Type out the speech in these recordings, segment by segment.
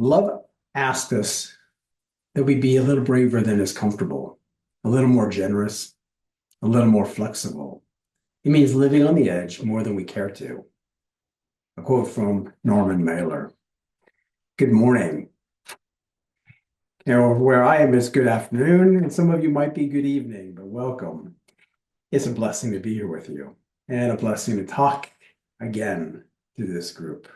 Love asked us that we be a little braver than is comfortable, a little more generous, a little more flexible. It means living on the edge more than we care to. A quote from Norman Mailer. Good morning. Where I am is good afternoon, and some of you might be good evening, but welcome. It's a blessing to be here with you and a blessing to talk again to this group.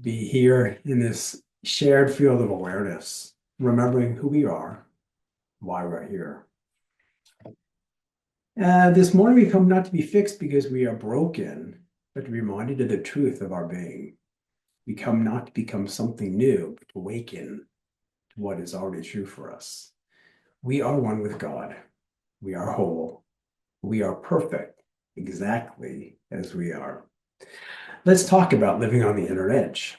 Be here in this shared field of awareness, remembering who we are, why we're here. This morning we come not to be fixed because we are broken, but to be reminded of the truth of our being. We come not to become something new, but to awaken to what is already true for us. We are one with God. We are whole. We are perfect, exactly as we are. Let's talk about living on the inner edge.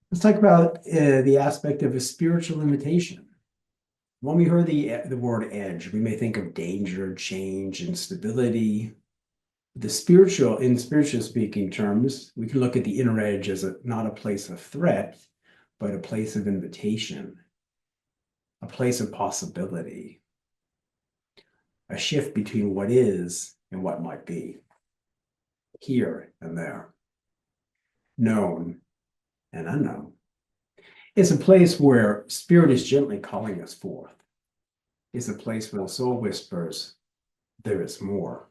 Let's talk about the aspect of a spiritual invitation. When we hear the word edge, we may think of danger, change, instability. In spiritual speaking terms, we can look at the inner edge as not a place of threat, but a place of invitation, a place of possibility, a shift between what is and what might be, here and there, known and unknown. It's a place where spirit is gently calling us forth. It's a place where the soul whispers, there is more.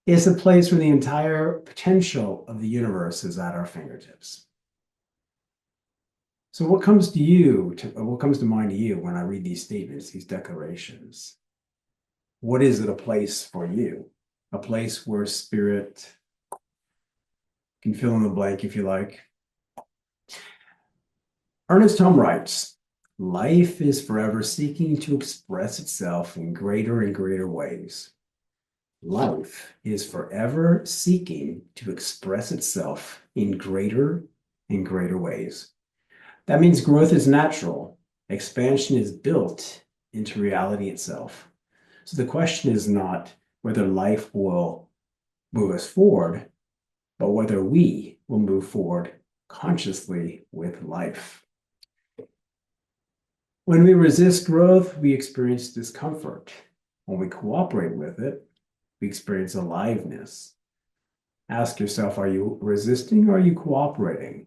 It's a place where the entire potential of the universe is at our fingertips. So what comes to mind to you when I read these statements, these declarations? What is it a place for you? A place where spirit can fill in the blank if you like. Ernest Holmes writes, life is forever seeking to express itself in greater and greater ways. Life is forever seeking to express itself in greater and greater ways. That means growth is natural. Expansion is built into reality itself. So the question is not whether life will move us forward, but whether we will move forward consciously with life. When we resist growth, we experience discomfort. When we cooperate with it, we experience aliveness. Ask yourself, are you resisting or are you cooperating?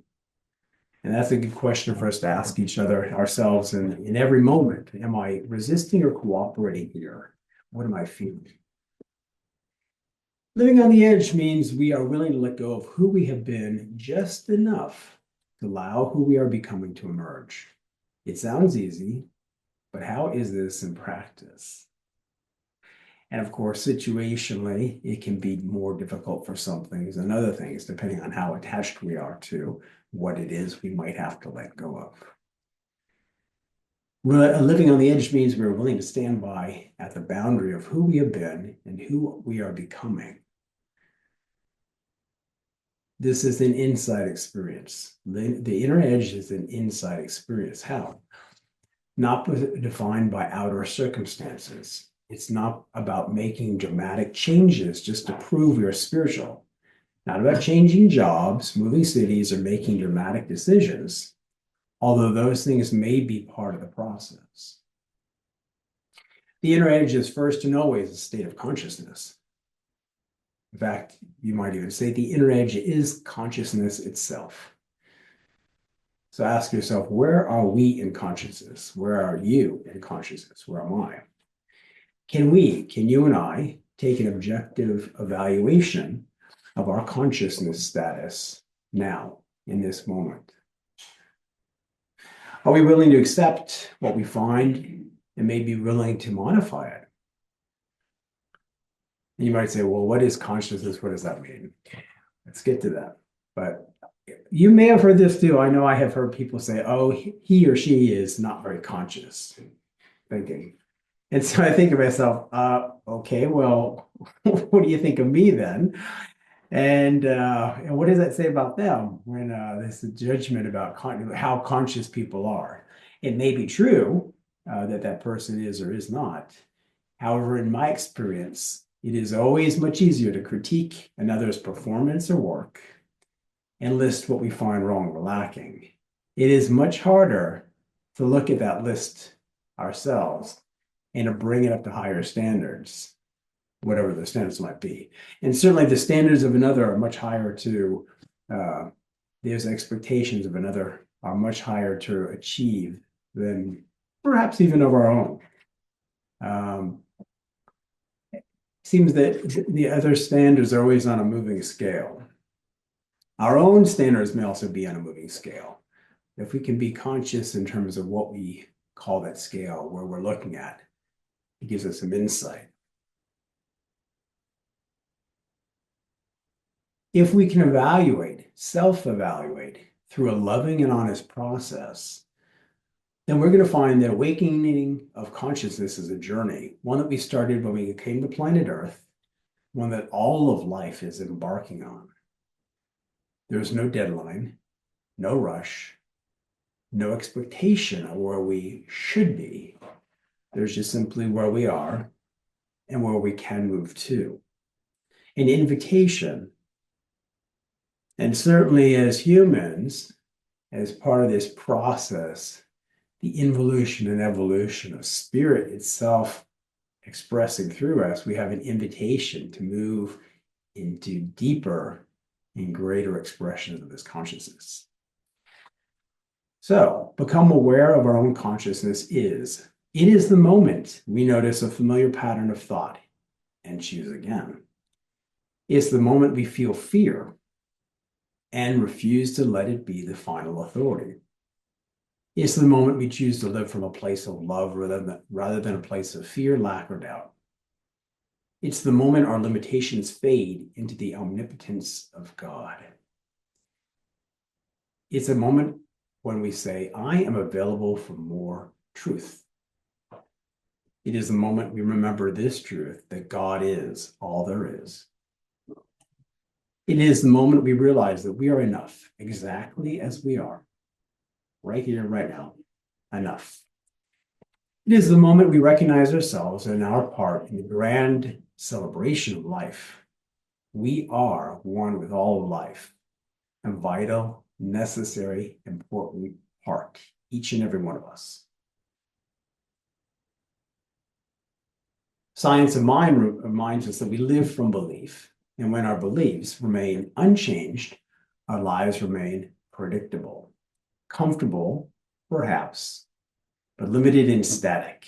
And that's a good question for us to ask each other, ourselves, in every moment. Am I resisting or cooperating here? What am I feeling? Living on the edge means we are willing to let go of who we have been just enough to allow who we are becoming to emerge. It sounds easy, but how is this in practice? And of course, situationally, it can be more difficult for some things than other things, depending on how attached we are to what it is we might have to let go of. Living on the edge means we're willing to stand by at the boundary of who we have been and who we are becoming. This is an inside experience. The inner edge is an inside experience. How? Not defined by outer circumstances. It's not about making dramatic changes just to prove you're spiritual. Not about changing jobs, moving cities, or making dramatic decisions, although those things may be part of the process. The inner edge is first and always a state of consciousness. In fact, you might even say the inner edge is consciousness itself. So ask yourself, where are we in consciousness? Where are you in consciousness? Where am I? Can you and I, take an objective evaluation of our consciousness status now, in this moment? Are we willing to accept what we find and maybe willing to modify it? And you might say, well, what is consciousness? What does that mean? Let's get to that. But you may have heard this too. I know I have heard people say, oh, he or she is not very conscious thinking. And so I think to myself, okay, well, what do you think of me then? And what does that say about them when there's a judgment about how conscious people are? It may be true that that person is or is not. However, in my experience, it is always much easier to critique another's performance or work and list what we find wrong or lacking. It is much harder to look at that list ourselves and to bring it up to higher standards, whatever the standards might be. And certainly the standards of another are much higher to, those expectations of another are much higher to achieve than perhaps even of our own. Seems that the other standards are always on a moving scale. Our own standards may also be on a moving scale. If we can be conscious in terms of what we call that scale, where we're looking at, it gives us some insight. If we can evaluate, self-evaluate through a loving and honest process, then we're going to find that awakening of consciousness is a journey, one that we started when we came to planet Earth, one that all of life is embarking on. There's no deadline, no rush, no expectation of where we should be. There's just simply where we are and where we can move to. An invitation. And certainly as humans, as part of this process, the involution and evolution of spirit itself expressing through us, we have an invitation to move into deeper and greater expressions of this consciousness. So, become aware of our own consciousness is. It is the moment we notice a familiar pattern of thought and choose again. It's the moment we feel fear and refuse to let it be the final authority. It's the moment we choose to live from a place of love rather than a place of fear, lack, or doubt. It's the moment our limitations fade into the omnipotence of God. It's a moment when we say, I am available for more truth. It is the moment we remember this truth, that God is all there is. It is the moment we realize that we are enough, exactly as we are. Right here, right now, enough. It is the moment we recognize ourselves and our part in the grand celebration of life. We are one with all of life, a vital, necessary, important part, each and every one of us. Science of mind reminds us that we live from belief, and when our beliefs remain unchanged, our lives remain predictable. Comfortable, perhaps, but limited and static.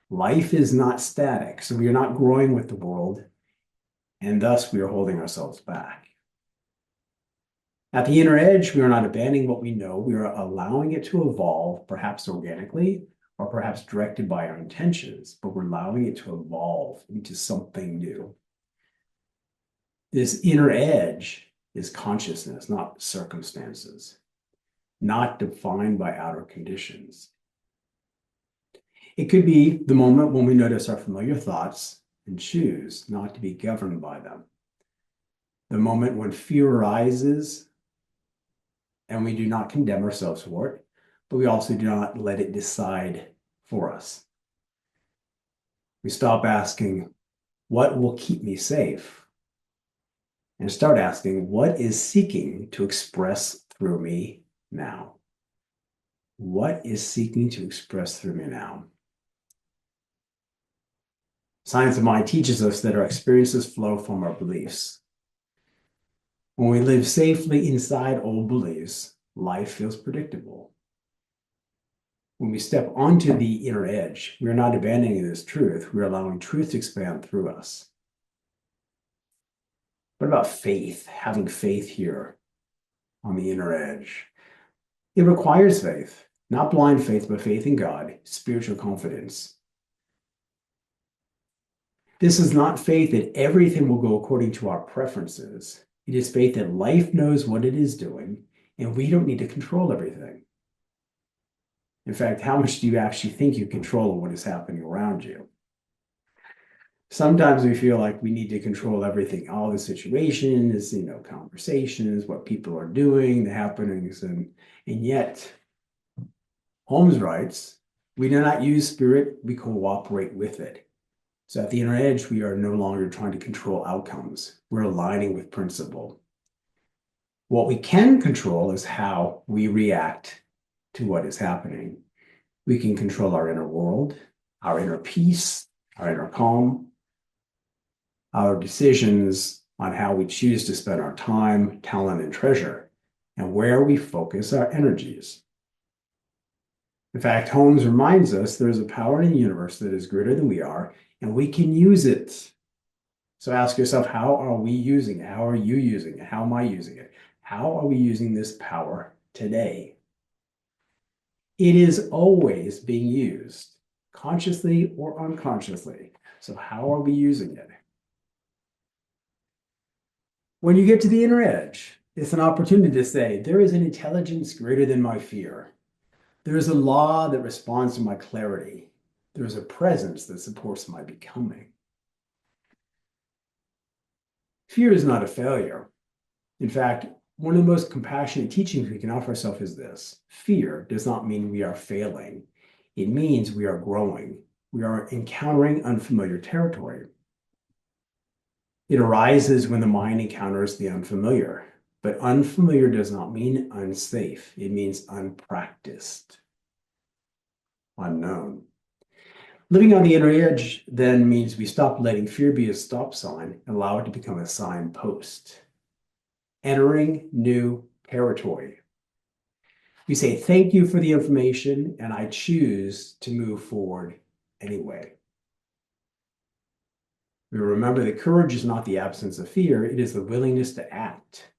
Life is not static, so we are not growing with the world, and thus we are holding ourselves back. At the inner edge, we are not abandoning what we know. We are allowing it to evolve, perhaps organically, or perhaps directed by our intentions, but we're allowing it to evolve into something new. This inner edge is consciousness, not circumstances, not defined by outer conditions. It could be the moment when we notice our familiar thoughts and choose not to be governed by them. The moment when fear arises and we do not condemn ourselves for it, but we also do not let it decide for us. We stop asking, what will keep me safe? And start asking, what is seeking to express through me now? What is seeking to express through me now? Science of mind teaches us that our experiences flow from our beliefs. When we live safely inside old beliefs, life feels predictable. When we step onto the inner edge, we are not abandoning this truth. We're allowing truth to expand through us. What about faith? Having faith here on the inner edge. It requires faith, not blind faith, but faith in God, spiritual confidence. This is not faith that everything will go according to our preferences. It is faith that life knows what it is doing, and we don't need to control everything. In fact, how much do you actually think you control what is happening around you? Sometimes we feel like we need to control everything, all the situations, conversations, what people are doing, the happenings, and yet, Holmes writes, we do not use spirit, we cooperate with it. So at the inner edge, we are no longer trying to control outcomes. We're aligning with principle. What we can control is how we react to what is happening. We can control our inner world, our inner peace, our inner calm, our decisions on how we choose to spend our time, talent, and treasure, and where we focus our energies. In fact, Holmes reminds us there is a power in the universe that is greater than we are, and we can use it. So ask yourself, how are we using it? How are you using it? How am I using it? How are we using this power today? It is always being used, consciously or unconsciously. So how are we using it? When you get to the inner edge, it's an opportunity to say, there is an intelligence greater than my fear. There is a law that responds to my clarity. There is a presence that supports my becoming. Fear is not a failure. In fact, one of the most compassionate teachings we can offer ourselves is this: fear does not mean we are failing. It means we are growing. We are encountering unfamiliar territory. It arises when the mind encounters the unfamiliar. But unfamiliar does not mean unsafe. It means unpracticed, unknown. Living on the inner edge then means we stop letting fear be a stop sign and allow it to become a signpost. Entering new territory. We say, thank you for the information, and I choose to move forward anyway. We remember that courage is not the absence of fear, it is the willingness to act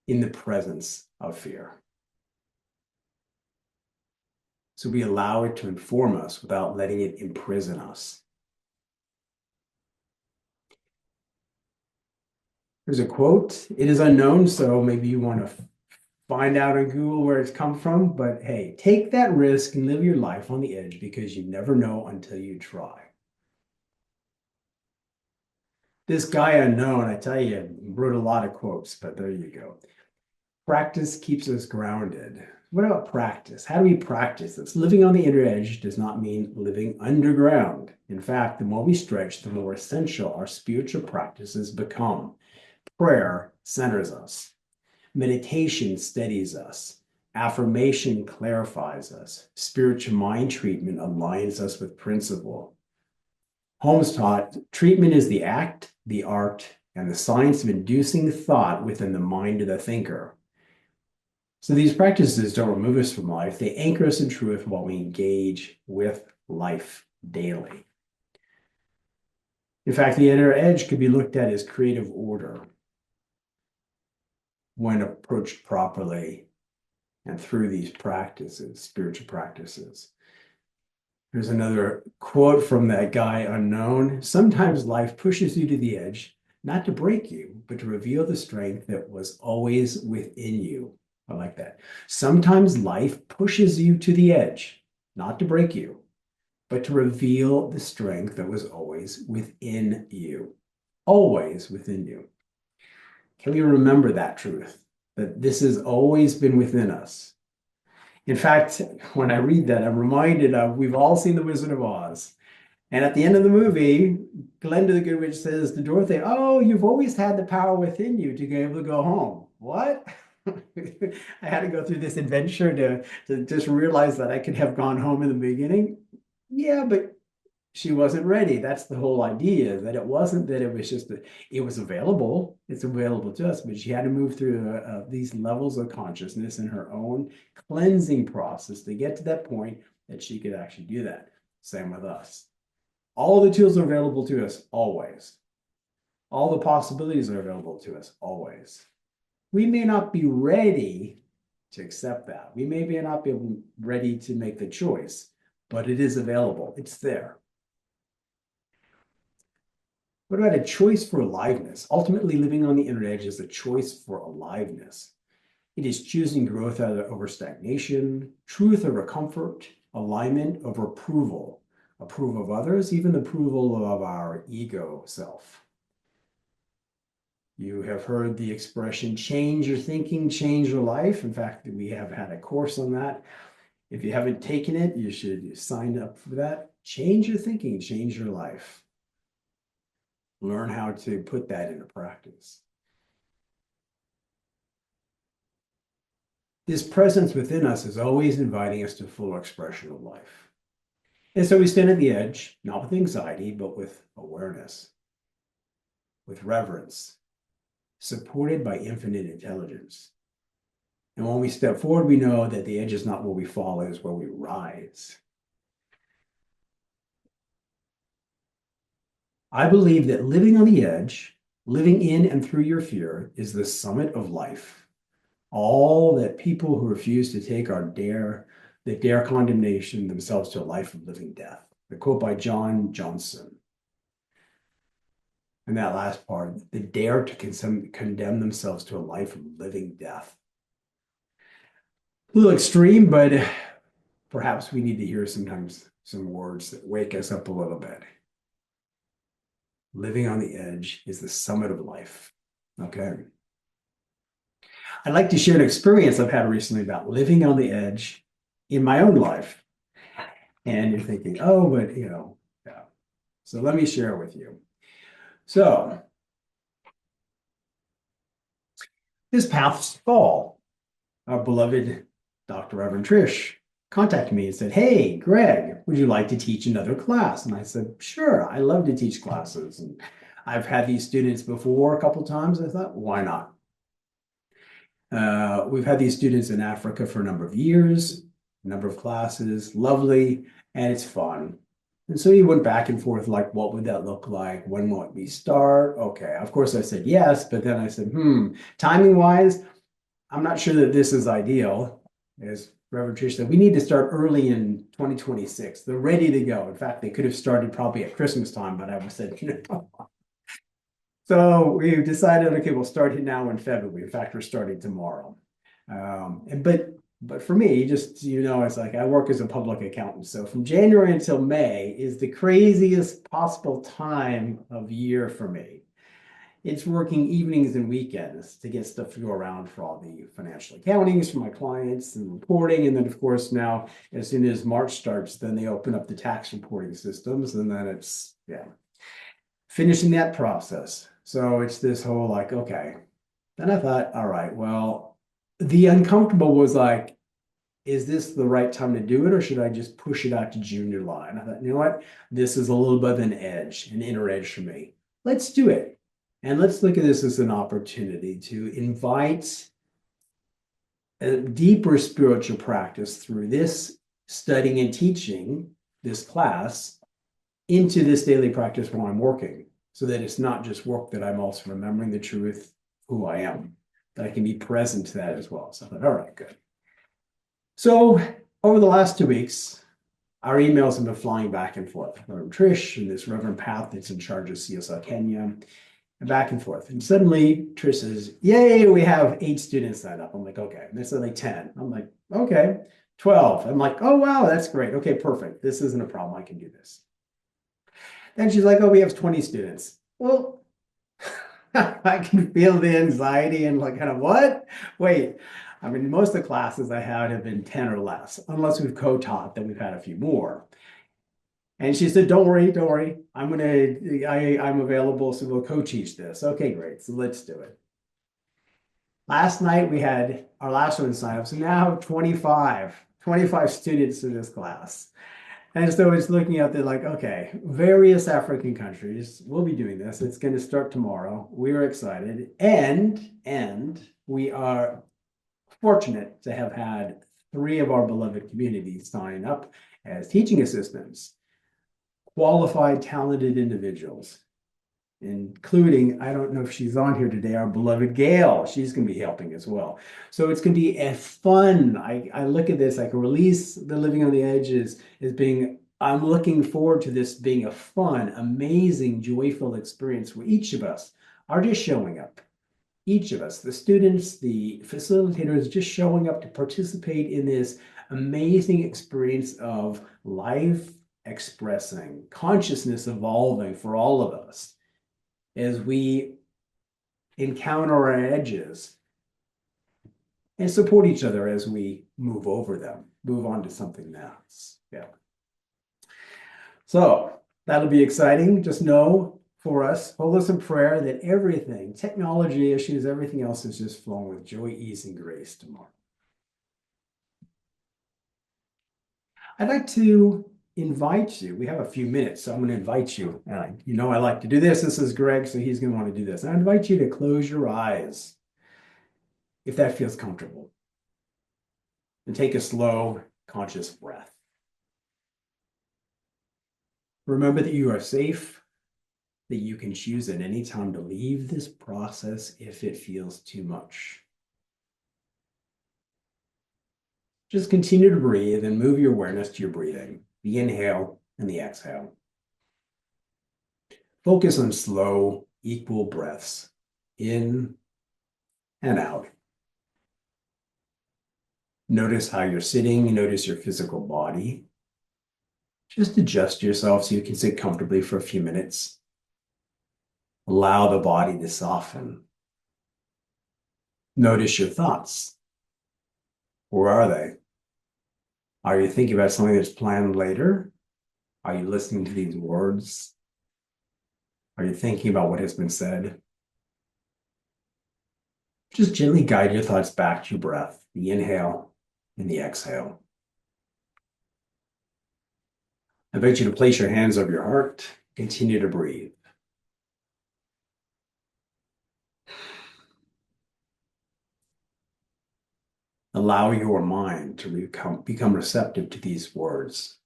in the presence of fear. So we allow it to inform us without letting it imprison us. There's a quote, it is unknown, so maybe you want to find out on Google where it's come from, but hey, take that risk and live your life on the edge because you never know until you try. This guy unknown, I tell you, wrote a lot of quotes, but there you go. Practice keeps us grounded. What about practice? How do we practice this? Living on the inner edge does not mean living underground. In fact, the more we stretch, the more essential our spiritual practices become. Prayer centers us. Meditation steadies us. Affirmation clarifies us. Spiritual mind treatment aligns us with principle. Holmes taught treatment is the act, the art, and the science of inducing thought within the mind of the thinker. So these practices don't remove us from life. They anchor us in truth while we engage with life daily. In fact, the inner edge could be looked at as creative order when approached properly and through these practices, spiritual practices. There's another quote from that guy unknown. Sometimes life pushes you to the edge, not to break you, but to reveal the strength that was always within you. I like that. Sometimes life pushes you to the edge, not to break you, but to reveal the strength that was always within you. Always within you. Can we remember that truth? That this has always been within us. In fact, when I read that, I'm reminded of, we've all seen The Wizard of Oz. And at the end of the movie, Glinda the Good Witch says to Dorothy, oh, you've always had the power within you to be able to go home. What? I had to go through this adventure to just realize that I could have gone home in the beginning. Yeah, but she wasn't ready. That's the whole idea, that it wasn't that it was just that it was available. It's available to us, but she had to move through these levels of consciousness in her own cleansing process to get to that point that she could actually do that. Same with us. All the tools are available to us always. All the possibilities are available to us always. We may not be ready to accept that. We may not be ready to make the choice, but it is available. It's there. What about a choice for aliveness? Ultimately, living on the inner edge is a choice for aliveness. It is choosing growth over stagnation, truth over comfort, alignment over approval of others, even approval of our ego self. You have heard the expression, change your thinking, change your life. In fact, we have had a course on that. If you haven't taken it, you should sign up for that. Change your thinking, change your life. Learn how to put that into practice. this presence within us is always inviting us to full expression of life. And so we stand at the edge, not with anxiety, but with awareness, with reverence, supported by infinite intelligence. And when we step forward, we know that the edge is not where we fall, it is where we rise. I believe that living on the edge, living in and through your fear, is the summit of life. All that people who refuse to take that dare condemnation themselves to a life of living death. The quote by John Johnson. And that last part, the dare to condemn themselves to a life of living death. A little extreme, but perhaps we need to hear sometimes some words that wake us up a little bit. Living on the edge is the summit of life. Okay. I'd like to share an experience I've had recently about living on the edge in my own life. And you're thinking, oh, but yeah. So let me share it with you. So this past fall, our beloved Dr. Reverend Trish contacted me and said, hey, Greg, would you like to teach another class? And I said, sure, I love to teach classes. And I've had these students before a couple of times. I thought, why not? We've had these students in Africa for a number of years, a number of classes, lovely, and it's fun. And so he went back and forth, like, what would that look like? When might we start? Okay, of course I said yes, but then I said, timing-wise, I'm not sure that this is ideal. As Reverend Trish said, we need to start early in 2026. They're ready to go. In fact, they could have started probably at Christmas time, but I said, So we decided, okay, we'll start it now in February. In fact, we're starting tomorrow. But for me, just, it's like I work as a public accountant. So from January until May is the craziest possible time of year for me. It's working evenings and weekends to get stuff to go around for all the financial accountings for my clients and reporting. And then, of course, now, as soon as March starts, then they open up the tax reporting systems. And then it's, finishing that process. So it's this whole like, okay. Then I thought, all right, well, the uncomfortable was like, is this the right time to do it, or should I just push it out to June, July? And I thought, you know what? This is a little bit of an edge, an inner edge for me. Let's do it. And let's look at this as an opportunity to invite a deeper spiritual practice through this studying and teaching this class into this daily practice while I'm working, so that it's not just work, that I'm also remembering the truth, who I am, that I can be present to that as well. So I thought, all right, good. So over the last 2 weeks, our emails have been flying back and forth. Reverend Trish and this Reverend Pat that's in charge of CSL Kenya, and back and forth. And suddenly Trish says, yay, we have 8 students signed up. I'm like, okay. And they said like 10. I'm like, okay, 12. I'm like, oh, wow, that's great. Okay, perfect. This isn't a problem. I can do this. Then she's like, oh, we have 20 students. Well, I can feel the anxiety and like, kind of what? Wait, I mean, most of the classes I had have been 10 or less, unless we've co-taught, then we've had a few more. And she said, don't worry, don't worry. I'm available, so we'll co-teach this. Okay, great. So let's do it. Last night we had our last one sign up. So now 25 students in this class. And so it's looking at the like, okay, various African countries will be doing this. It's going to start tomorrow. We are excited. And we are fortunate to have had 3 of our beloved communities sign up as teaching assistants, qualified, talented individuals, including, I don't know if she's on here today, our beloved Gail. She's going to be helping as well. So it's going to be a fun, I look at this, I can release the living on the edge as being, I'm looking forward to this being a fun, amazing, joyful experience where each of us are just showing up. Each of us, the students, the facilitators, just showing up to participate in this amazing experience of life expressing, consciousness evolving for all of us as we encounter our edges and support each other as we move over them, move on to something else. Yeah. So that'll be exciting. Just know for us, hold us in prayer that everything, technology issues, everything else is just flowing with joy, ease, and grace tomorrow. I'd like to invite you. We have a few minutes, so I'm going to invite you. You know, I like to do this. This is Greg, so he's going to want to do this. I invite you to close your eyes if that feels comfortable and take a slow, conscious breath. Remember that you are safe, that you can choose at any time to leave this process if it feels too much. Just continue to breathe and move your awareness to your breathing, the inhale and the exhale. Focus on slow, equal breaths in and out. Notice how you're sitting, notice your physical body. Just adjust yourself so you can sit comfortably for a few minutes. Allow the body to soften. Notice your thoughts. Where are they? Are you thinking about something that's planned later? Are you listening to these words? Are you thinking about what has been said? Just gently guide your thoughts back to your breath, the inhale and the exhale. I invite you to place your hands over your heart. Continue to breathe. Allow your mind to become receptive to these words.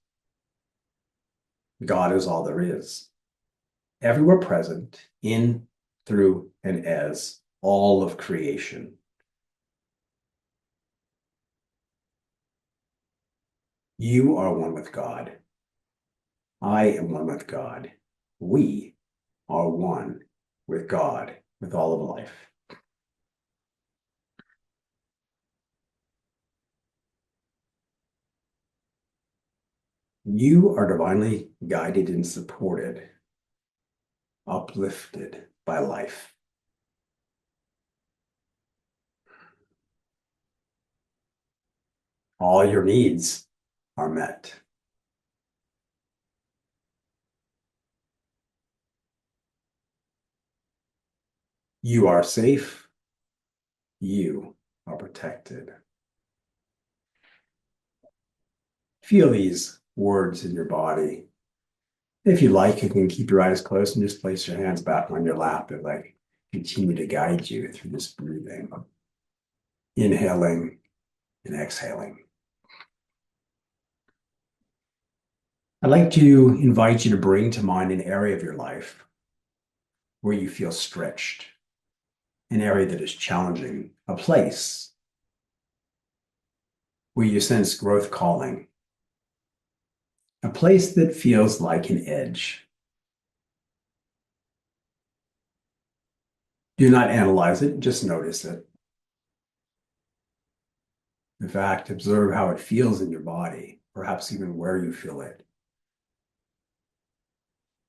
God is all there is. Everywhere present, in, through, and as all of creation. You are one with God. I am one with God. We are one with God, with all of life. You are divinely guided and supported, uplifted by life. All your needs are met. You are safe. You are protected. Feel these words in your body. If you like, you can keep your eyes closed and just place your hands back on your lap as I continue to guide you through this breathing, inhaling and exhaling. I'd like to invite you to bring to mind an area of your life where you feel stretched, an area that is challenging, a place where you sense growth calling, a place that feels like an edge. Do not analyze it, just notice it. In fact, observe how it feels in your body, perhaps even where you feel it.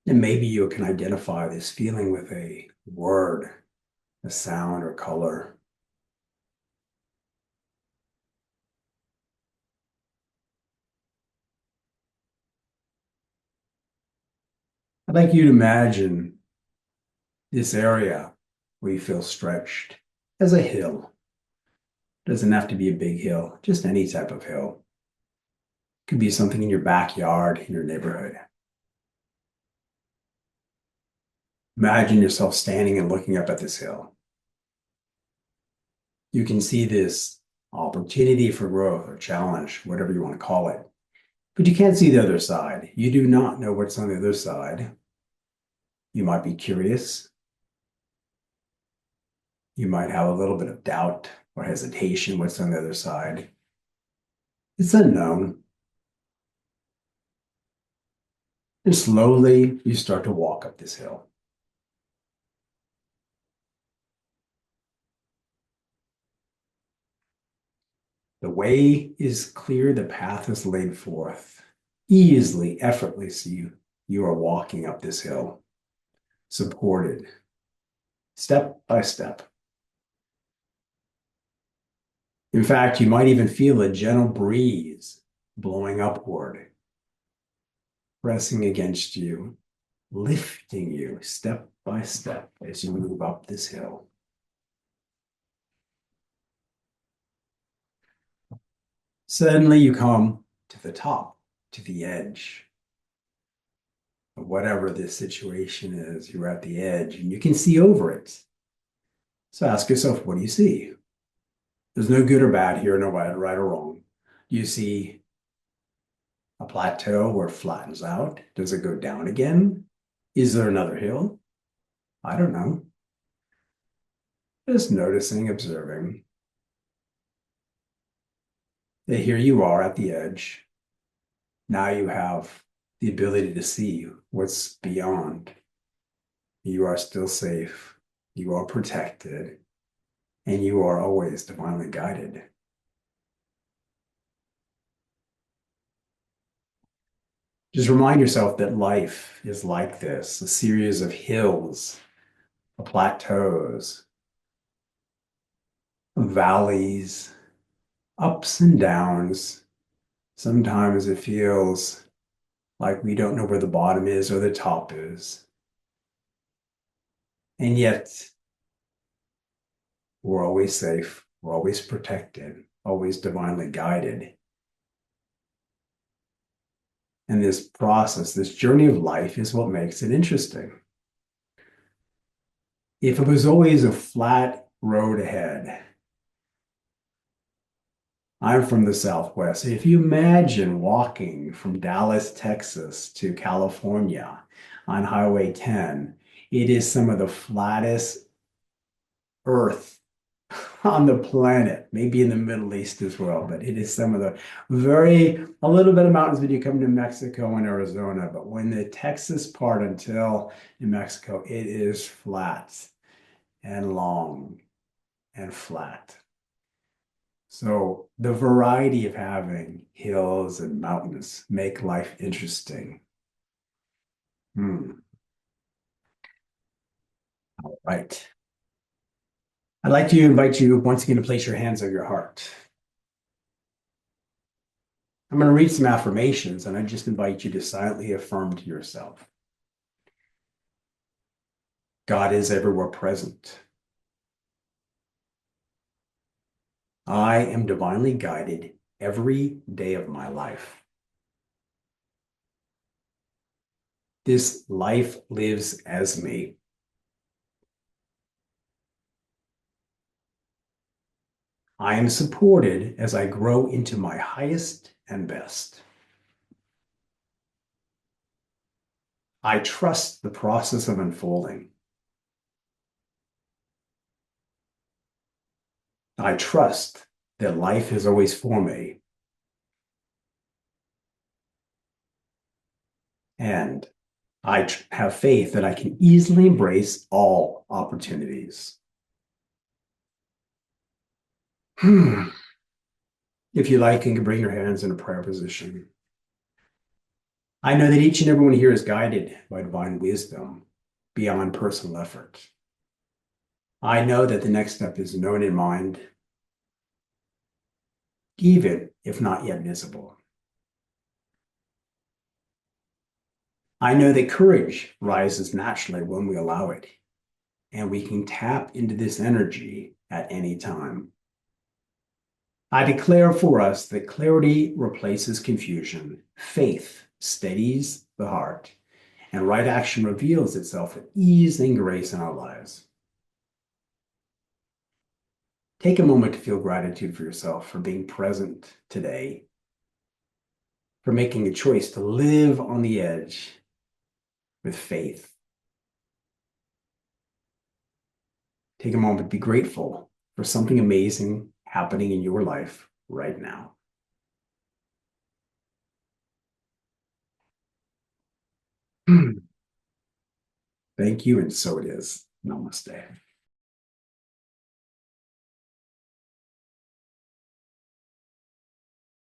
And maybe you can identify this feeling with a word, a sound, or color. I'd like you to imagine this area where you feel stretched as a hill. It doesn't have to be a big hill, just any type of hill. It could be something in your backyard, in your neighborhood. Imagine yourself standing and looking up at this hill. You can see this opportunity for growth or challenge, whatever you want to call it. But you can't see the other side. You do not know what's on the other side. You might be curious. You might have a little bit of doubt or hesitation what's on the other side. It's unknown. And slowly you start to walk up this hill. The way is clear, the path is laid forth. Easily, effortlessly, you are walking up this hill, supported, step by step. In fact, you might even feel a gentle breeze blowing upward, pressing against you, lifting you step by step as you move up this hill. Suddenly you come to the top to the edge of whatever this situation is. You're at the edge and you can see over it. So ask yourself, what do you see? There's no good or bad here, no right or wrong. Do you see a plateau where it flattens out? Does it go down again? Is there another hill? I don't know. Just noticing, observing. And here you are at the edge. Now you have the ability to see what's beyond. You are still safe. You are protected. And you are always divinely guided. Just remind yourself that life is like this, a series of hills, of plateaus, of valleys, ups and downs. Sometimes it feels like we don't know where the bottom is or the top is. And yet, we're always safe, we're always protected, always divinely guided. And this process, this journey of life is what makes it interesting. If it was always a flat road ahead, I'm from the Southwest. If you imagine walking from Dallas, Texas to California on Highway 10, it is some of the flattest earth on the planet, maybe in the Middle East as well, but it is some of the a little bit of mountains when you come to Mexico and Arizona, but when the Texas part until New Mexico, it is flat and long and flat. So the variety of having hills and mountains make life interesting. All right. I'd like to invite you once again to place your hands on your heart. I'm going to read some affirmations, and I just invite you to silently affirm to yourself. God is everywhere present. I am divinely guided every day of my life. This life lives as me. I am supported as I grow into my highest and best. I trust the process of unfolding. I trust that life is always for me. And I have faith that I can easily embrace all opportunities. If you like, you can bring your hands in a prayer position. I know that each and everyone here is guided by divine wisdom beyond personal effort. I know that the next step is known in mind, even if not yet visible. I know that courage rises naturally when we allow it, and we can tap into this energy at any time. I declare for us that clarity replaces confusion, faith steadies the heart, and right action reveals itself with ease and grace in our lives. Take a moment to feel gratitude for yourself for being present today, for making a choice to live on the edge with faith. Take a moment to be grateful for something amazing happening in your life right now. Thank you, and so it is. Namaste.